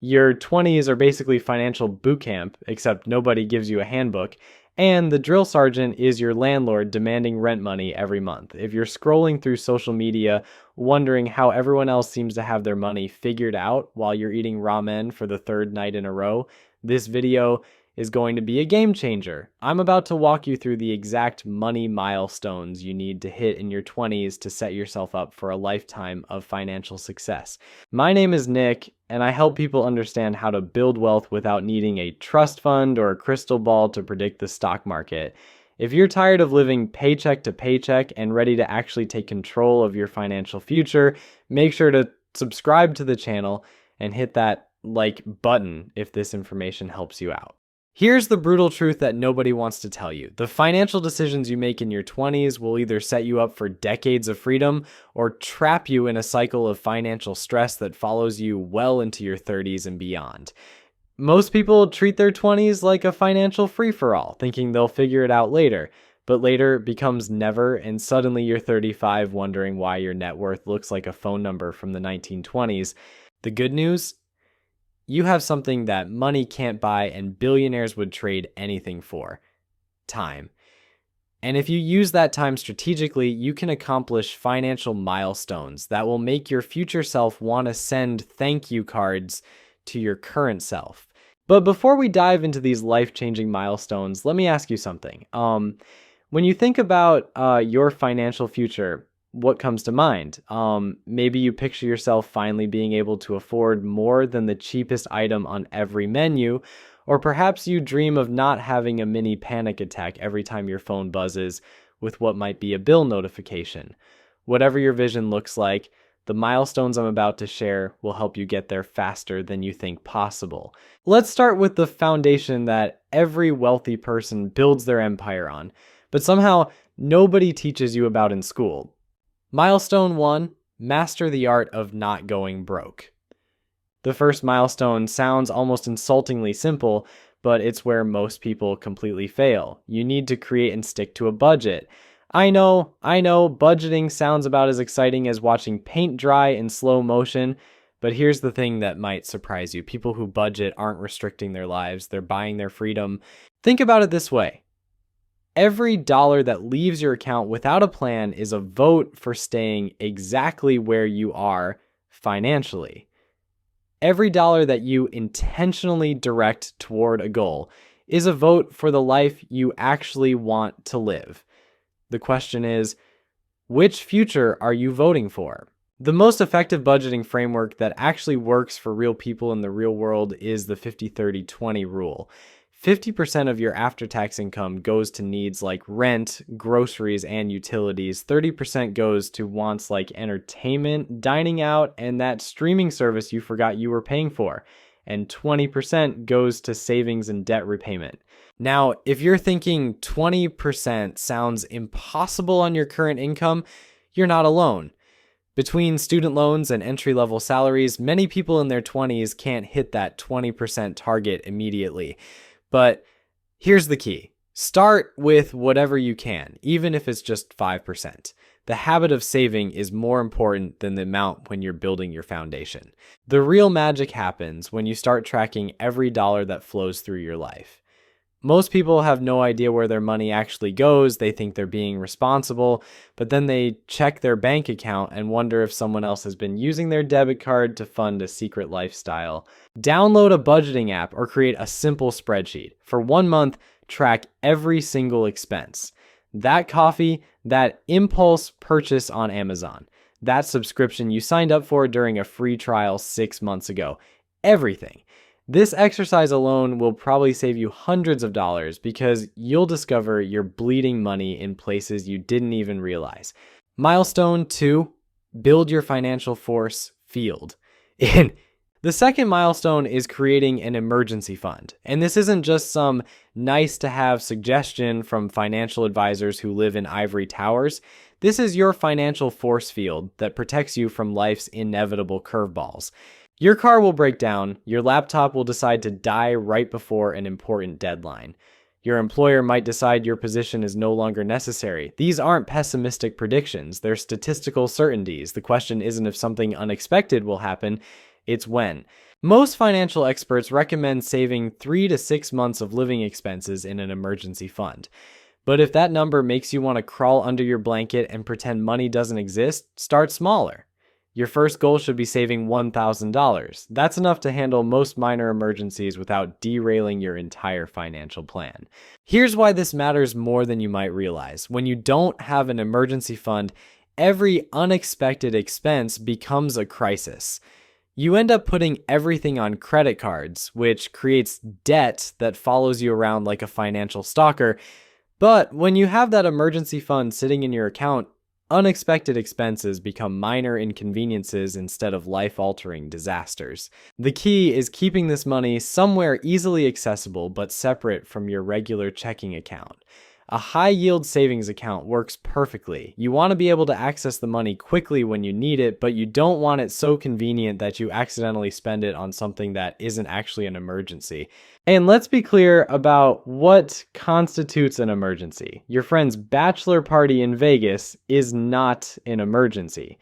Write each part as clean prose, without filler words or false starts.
Your 20s are basically financial boot camp, except nobody gives you a handbook. And the drill sergeant is your landlord demanding rent money every month. If you're scrolling through social media, wondering how everyone else seems to have their money figured out while you're eating ramen for the third night in a row, this video is going to be a game changer. I'm about to walk you through the exact money milestones you need to hit in your 20s to set yourself up for a lifetime of financial success. My name is Nick, and I help people understand how to build wealth without needing a trust fund or a crystal ball to predict the stock market. If you're tired of living paycheck to paycheck and ready to actually take control of your financial future, make sure to subscribe to the channel and hit that like button if this information helps you out. Here's the brutal truth that nobody wants to tell you. The financial decisions you make in your 20s will either set you up for decades of freedom or trap you in a cycle of financial stress that follows you well into your 30s and beyond. Most people treat their 20s like a financial free-for-all, thinking they'll figure it out later. But later becomes never, and suddenly you're 35 wondering why your net worth looks like a phone number from the 1920s. The good news? You have something that money can't buy and billionaires would trade anything for: time. And if you use that time strategically, you can accomplish financial milestones that will make your future self want to send thank you cards to your current self. But before we dive into these life-changing milestones, let me ask you something. When you think about your financial future, what comes to mind? Maybe you picture yourself finally being able to afford more than the cheapest item on every menu, or perhaps you dream of not having a mini panic attack every time your phone buzzes with what might be a bill notification. Whatever your vision looks like, the milestones I'm about to share will help you get there faster than you think possible. Let's start with the foundation that every wealthy person builds their empire on, but somehow nobody teaches you about in school. Milestone 1, master the art of not going broke. The first milestone sounds almost insultingly simple, but it's where most people completely fail. You need to create and stick to a budget. I know, budgeting sounds about as exciting as watching paint dry in slow motion, but here's the thing that might surprise you. People who budget aren't restricting their lives, they're buying their freedom. Think about it this way. Every dollar that leaves your account without a plan is a vote for staying exactly where you are financially. Every dollar that you intentionally direct toward a goal is a vote for the life you actually want to live. The question is, which future are you voting for? The most effective budgeting framework that actually works for real people in the real world is the 50-30-20 rule. 50% of your after-tax income goes to needs like rent, groceries, and utilities. 30% goes to wants like entertainment, dining out, and that streaming service you forgot you were paying for. And 20% goes to savings and debt repayment. Now, if you're thinking 20% sounds impossible on your current income, you're not alone. Between student loans and entry-level salaries, many people in their 20s can't hit that 20% target immediately. But here's the key. Start with whatever you can, even if it's just 5%. The habit of saving is more important than the amount when you're building your foundation. The real magic happens when you start tracking every dollar that flows through your life. Most people have no idea where their money actually goes. They think they're being responsible, but then they check their bank account and wonder if someone else has been using their debit card to fund a secret lifestyle. Download a budgeting app or create a simple spreadsheet. For 1 month, track every single expense. That coffee, that impulse purchase on Amazon, that subscription you signed up for during a free trial 6 months ago. Everything. This exercise alone will probably save you hundreds of dollars because you'll discover you're bleeding money in places you didn't even realize. Milestone 2, build your financial force field. The second milestone is creating an emergency fund. And this isn't just some nice to have suggestion from financial advisors who live in ivory towers. This is your financial force field that protects you from life's inevitable curveballs. Your car will break down, your laptop will decide to die right before an important deadline. Your employer might decide your position is no longer necessary. These aren't pessimistic predictions, they're statistical certainties. The question isn't if something unexpected will happen, it's when. Most financial experts recommend saving 3 to 6 months of living expenses in an emergency fund. But if that number makes you want to crawl under your blanket and pretend money doesn't exist, start smaller. Your first goal should be saving $1,000. That's enough to handle most minor emergencies without derailing your entire financial plan. Here's why this matters more than you might realize. When you don't have an emergency fund, every unexpected expense becomes a crisis. You end up putting everything on credit cards, which creates debt that follows you around like a financial stalker. But when you have that emergency fund sitting in your account, unexpected expenses become minor inconveniences instead of life-altering disasters. The key is keeping this money somewhere easily accessible but separate from your regular checking account. A high-yield savings account works perfectly. You want to be able to access the money quickly when you need it, but you don't want it so convenient that you accidentally spend it on something that isn't actually an emergency. And let's be clear about what constitutes an emergency. Your friend's bachelor party in Vegas is not an emergency.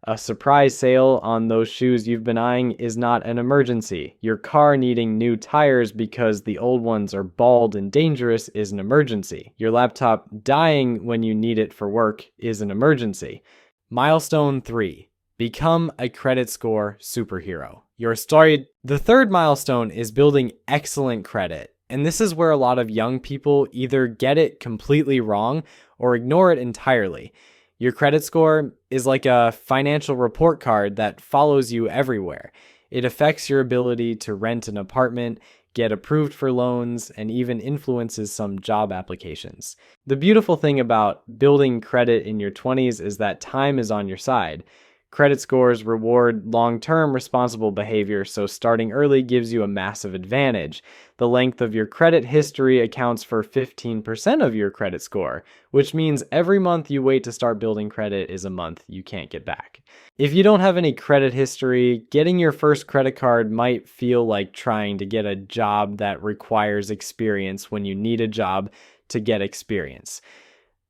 A surprise sale on those shoes you've been eyeing is not an emergency. Your car needing new tires because the old ones are bald and dangerous is an emergency. Your laptop dying when you need it for work is an emergency. Milestone 3. Become a credit score superhero. The third milestone is building excellent credit. And this is where a lot of young people either get it completely wrong or ignore it entirely. Your credit score is like a financial report card that follows you everywhere. It affects your ability to rent an apartment, get approved for loans, and even influences some job applications. The beautiful thing about building credit in your 20s is that time is on your side. Credit scores reward long-term responsible behavior, so starting early gives you a massive advantage. The length of your credit history accounts for 15% of your credit score, which means every month you wait to start building credit is a month you can't get back. If you don't have any credit history, getting your first credit card might feel like trying to get a job that requires experience when you need a job to get experience.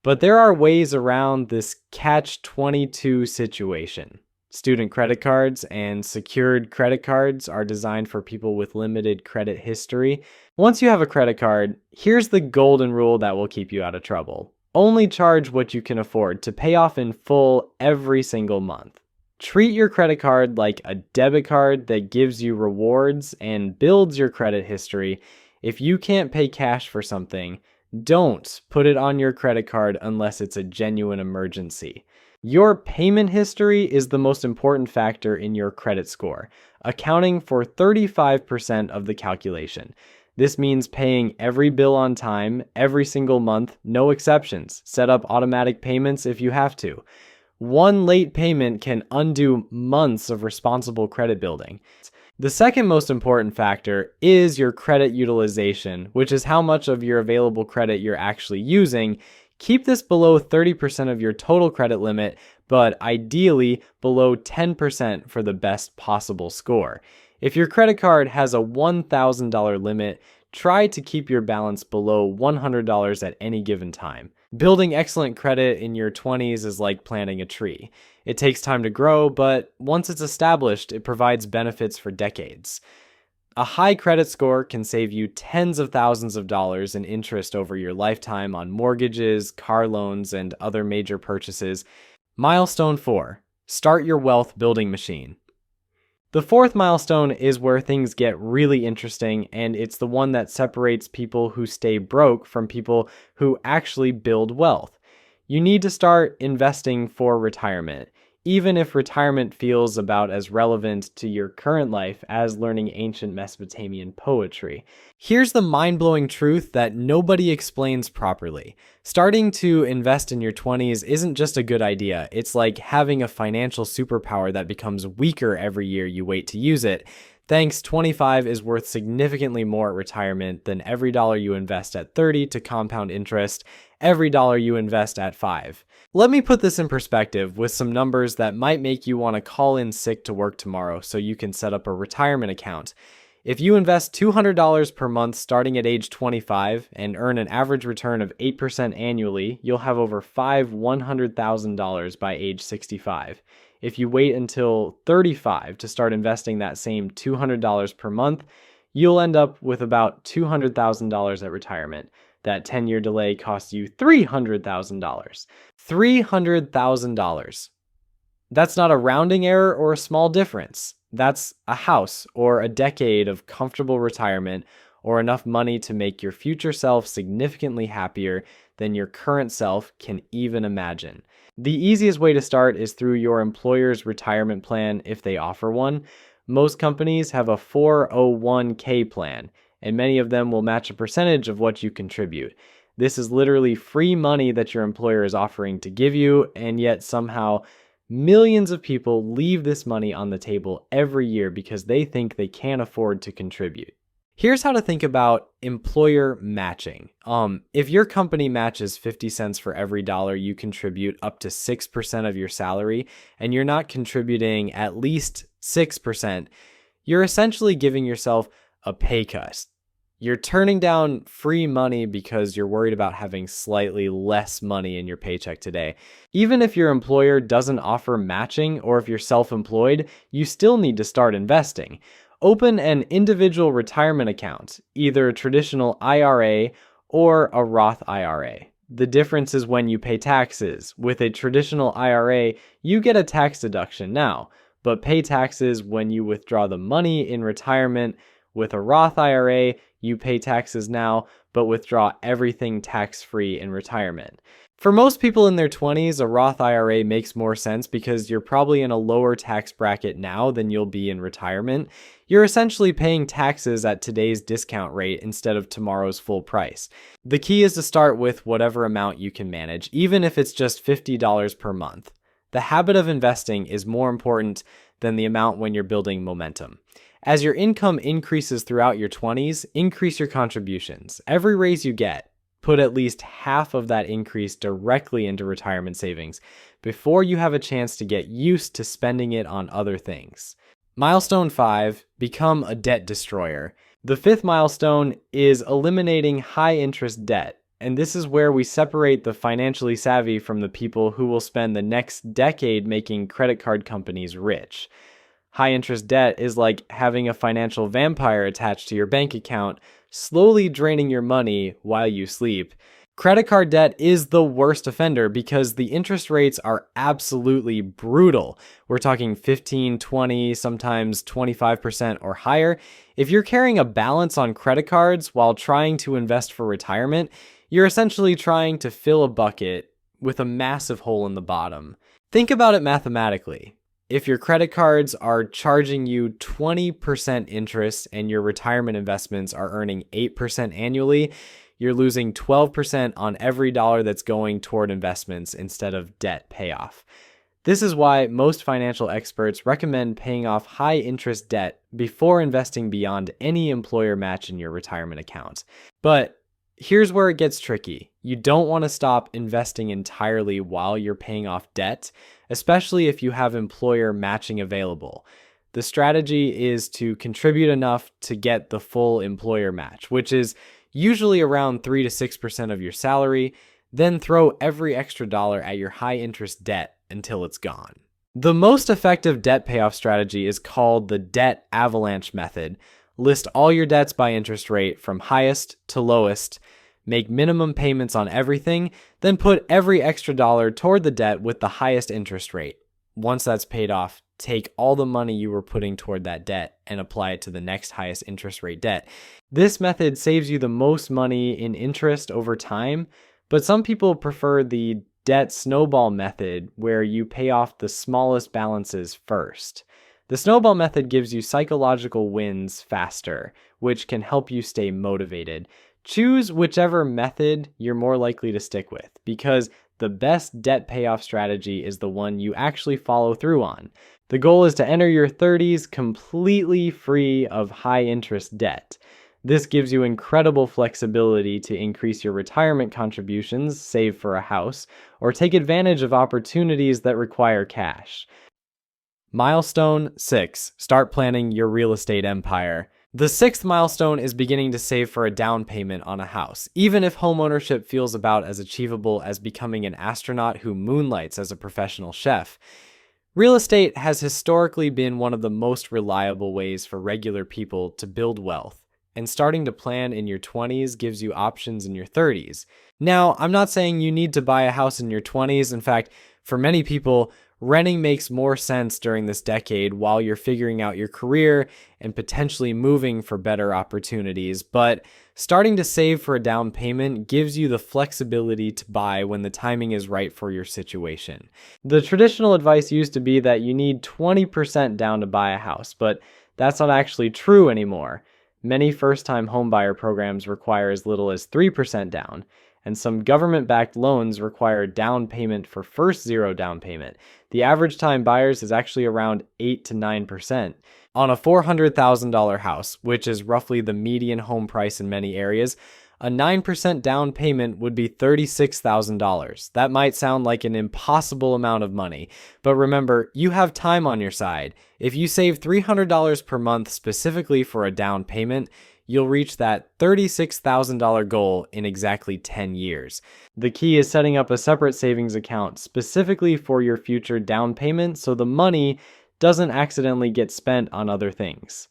But there are ways around this catch-22 situation. Student credit cards and secured credit cards are designed for people with limited credit history. Once you have a credit card, here's the golden rule that will keep you out of trouble. Only charge what you can afford to pay off in full every single month. Treat your credit card like a debit card that gives you rewards and builds your credit history. If you can't pay cash for something, don't put it on your credit card unless it's a genuine emergency. Your payment history is the most important factor in your credit score, accounting for 35% of the calculation. This means paying every bill on time, every single month, no exceptions. Set up automatic payments if you have to. One late payment can undo months of responsible credit building. The second most important factor is your credit utilization, which is how much of your available credit you're actually using. Keep this below 30% of your total credit limit, but ideally below 10% for the best possible score. If your credit card has a $1,000 limit, try to keep your balance below $100 at any given time. Building excellent credit in your 20s is like planting a tree. It takes time to grow, but once it's established, it provides benefits for decades. A high credit score can save you tens of thousands of dollars in interest over your lifetime on mortgages, car loans, and other major purchases. Milestone 4. Start your wealth building machine. The fourth milestone is where things get really interesting, and it's the one that separates people who stay broke from people who actually build wealth. You need to start investing for retirement, even if retirement feels about as relevant to your current life as learning ancient Mesopotamian poetry. Here's the mind-blowing truth that nobody explains properly. Starting to invest in your 20s isn't just a good idea. It's like having a financial superpower that becomes weaker every year you wait to use it. Thanks, 25 is worth significantly more at retirement than every dollar you invest at 30 to compound interest, every dollar you invest at 5. Let me put this in perspective with some numbers that might make you want to call in sick to work tomorrow so you can set up a retirement account. If you invest $200 per month starting at age 25 and earn an average return of 8% annually, you'll have over $100,000 by age 65. If you wait until 35 to start investing that same $200 per month, you'll end up with about $200,000 at retirement. That 10-year delay costs you $300,000. $300,000. That's not a rounding error or a small difference. That's a house or a decade of comfortable retirement or enough money to make your future self significantly happier than your current self can even imagine. The easiest way to start is through your employer's retirement plan if they offer one. Most companies have a 401k plan, and many of them will match a percentage of what you contribute. This is literally free money that your employer is offering to give you, and yet somehow millions of people leave this money on the table every year because they think they can't afford to contribute. Here's how to think about employer matching. If your company matches 50 cents for every dollar you contribute up to 6% of your salary, and you're not contributing at least 6%, you're essentially giving yourself a pay cut. You're turning down free money because you're worried about having slightly less money in your paycheck today. Even if your employer doesn't offer matching, or if you're self-employed, you still need to start investing. Open an individual retirement account, either a traditional IRA or a Roth IRA. The difference is when you pay taxes. With a traditional IRA, you get a tax deduction now, but pay taxes when you withdraw the money in retirement. With a Roth IRA, you pay taxes now, but withdraw everything tax-free in retirement. For most people in their 20s, a Roth IRA makes more sense because you're probably in a lower tax bracket now than you'll be in retirement. You're essentially paying taxes at today's discount rate instead of tomorrow's full price. The key is to start with whatever amount you can manage, even if it's just $50 per month. The habit of investing is more important than the amount when you're building momentum. As your income increases throughout your 20s, increase your contributions. Every raise you get, put at least half of that increase directly into retirement savings before you have a chance to get used to spending it on other things. Milestone 5, become a debt destroyer. The fifth milestone is eliminating high interest debt. And this is where we separate the financially savvy from the people who will spend the next decade making credit card companies rich. High interest debt is like having a financial vampire attached to your bank account, slowly draining your money while you sleep. Credit card debt is the worst offender because the interest rates are absolutely brutal. We're talking 15, 20, sometimes 25% or higher. If you're carrying a balance on credit cards while trying to invest for retirement, you're essentially trying to fill a bucket with a massive hole in the bottom. Think about it mathematically. If your credit cards are charging you 20% interest and your retirement investments are earning 8% annually, you're losing 12% on every dollar that's going toward investments instead of debt payoff. This is why most financial experts recommend paying off high interest debt before investing beyond any employer match in your retirement account. But here's where it gets tricky. You don't want to stop investing entirely while you're paying off debt, especially if you have employer matching available. The strategy is to contribute enough to get the full employer match, which is usually around 3 to 6% of your salary, then throw every extra dollar at your high interest debt until it's gone. The most effective debt payoff strategy is called the debt avalanche method. List all your debts by interest rate from highest to lowest, make minimum payments on everything, then put every extra dollar toward the debt with the highest interest rate. Once that's paid off, take all the money you were putting toward that debt and apply it to the next highest interest rate debt. This method saves you the most money in interest over time, but some people prefer the debt snowball method where you pay off the smallest balances first. The snowball method gives you psychological wins faster, which can help you stay motivated. Choose whichever method you're more likely to stick with, because the best debt payoff strategy is the one you actually follow through on. The goal is to enter your 30s completely free of high interest debt. This gives you incredible flexibility to increase your retirement contributions, save for a house, or take advantage of opportunities that require cash. Milestone 6. Start planning your real estate empire. The sixth milestone is beginning to save for a down payment on a house, even if homeownership feels about as achievable as becoming an astronaut who moonlights as a professional chef. Real estate has historically been one of the most reliable ways for regular people to build wealth, and starting to plan in your 20s gives you options in your 30s. Now, I'm not saying you need to buy a house in your 20s. In fact, for many people, renting makes more sense during this decade while you're figuring out your career and potentially moving for better opportunities. But starting to save for a down payment gives you the flexibility to buy when the timing is right for your situation. The traditional advice used to be that you need 20% down to buy a house, but that's not actually true anymore. Many first-time homebuyer programs require as little as 3% down, and some government-backed loans require a down payment for first zero down payment. The average time buyers is actually around 8 to 9%. On a $400,000 house, which is roughly the median home price in many areas, a 9% down payment would be $36,000. That might sound like an impossible amount of money, but remember, you have time on your side. If you save $300 per month specifically for a down payment, you'll reach that $36,000 goal in exactly 10 years. The key is setting up a separate savings account specifically for your future down payment so the money doesn't accidentally get spent on other things.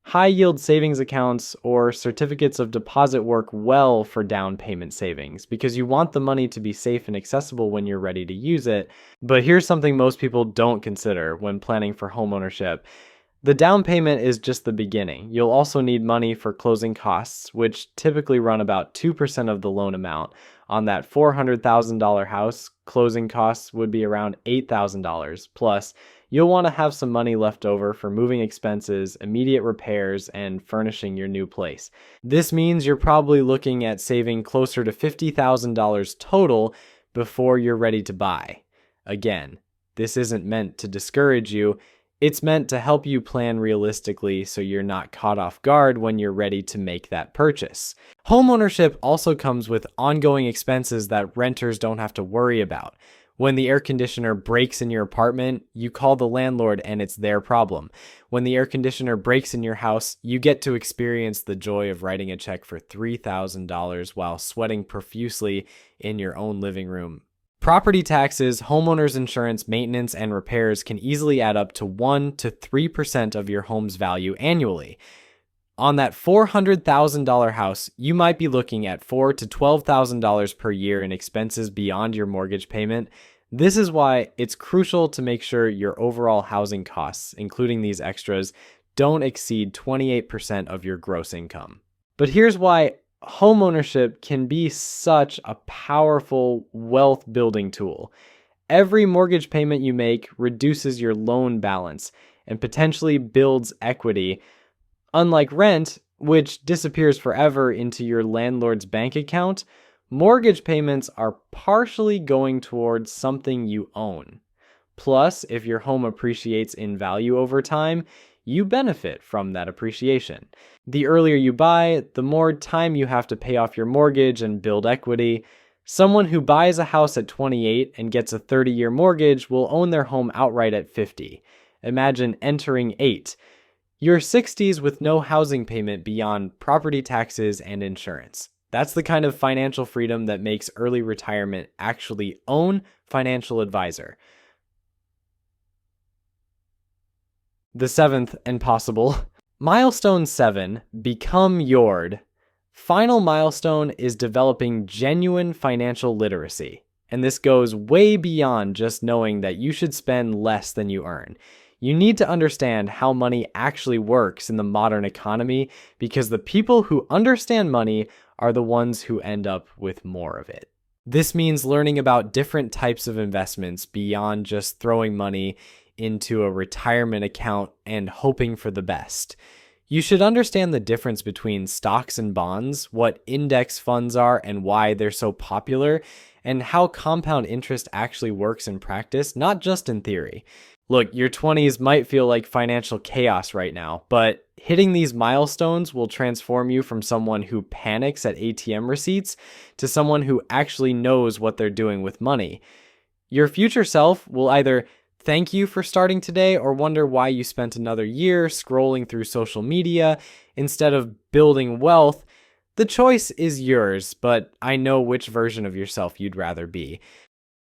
High-yield savings accounts or certificates of deposit work well for down payment savings because you want the money to be safe and accessible when you're ready to use it. But here's something most people don't consider when planning for homeownership. The down payment is just the beginning. You'll also need money for closing costs, which typically run about 2% of the loan amount. On that $400,000 house, closing costs would be around $8,000. Plus, you'll want to have some money left over for moving expenses, immediate repairs, and furnishing your new place. This means you're probably looking at saving closer to $50,000 total before you're ready to buy. Again, this isn't meant to discourage you. It's meant to help you plan realistically so you're not caught off guard when you're ready to make that purchase. Homeownership also comes with ongoing expenses that renters don't have to worry about. When the air conditioner breaks in your apartment, you call the landlord and it's their problem. When the air conditioner breaks in your house, you get to experience the joy of writing a check for $3,000 while sweating profusely in your own living room. Property taxes, homeowners insurance, maintenance, and repairs can easily add up to 1 to 3% of your home's value annually. On that $400,000 house, you might be looking at $4,000 to $12,000 per year in expenses beyond your mortgage payment. This is why it's crucial to make sure your overall housing costs, including these extras, don't exceed 28% of your gross income. But here's why homeownership can be such a powerful wealth building tool. Every mortgage payment you make reduces your loan balance and potentially builds equity. Unlike rent, which disappears forever into your landlord's bank account, mortgage payments are partially going towards something you own. Plus, if your home appreciates in value over time, you benefit from that appreciation. The earlier you buy, the more time you have to pay off your mortgage and build equity. Someone who buys a house at 28 and gets a 30-year mortgage will own their home outright at 50. Imagine entering 8. Your 60s with no housing payment beyond property taxes and insurance. That's the kind of financial freedom that makes early retirement actually own financial advisor. The seventh and possible. Milestone 7, Become Yord. Final milestone is developing genuine financial literacy. And this goes way beyond just knowing that you should spend less than you earn. You need to understand how money actually works in the modern economy because the people who understand money are the ones who end up with more of it. This means learning about different types of investments beyond just throwing money into a retirement account and hoping for the best. You should understand the difference between stocks and bonds, what index funds are and why they're so popular, and how compound interest actually works in practice, not just in theory. Look, your 20s might feel like financial chaos right now, but hitting these milestones will transform you from someone who panics at ATM receipts to someone who actually knows what they're doing with money. Your future self will either thank you for starting today or wonder why you spent another year scrolling through social media instead of building wealth. The choice is yours, but I know which version of yourself you'd rather be.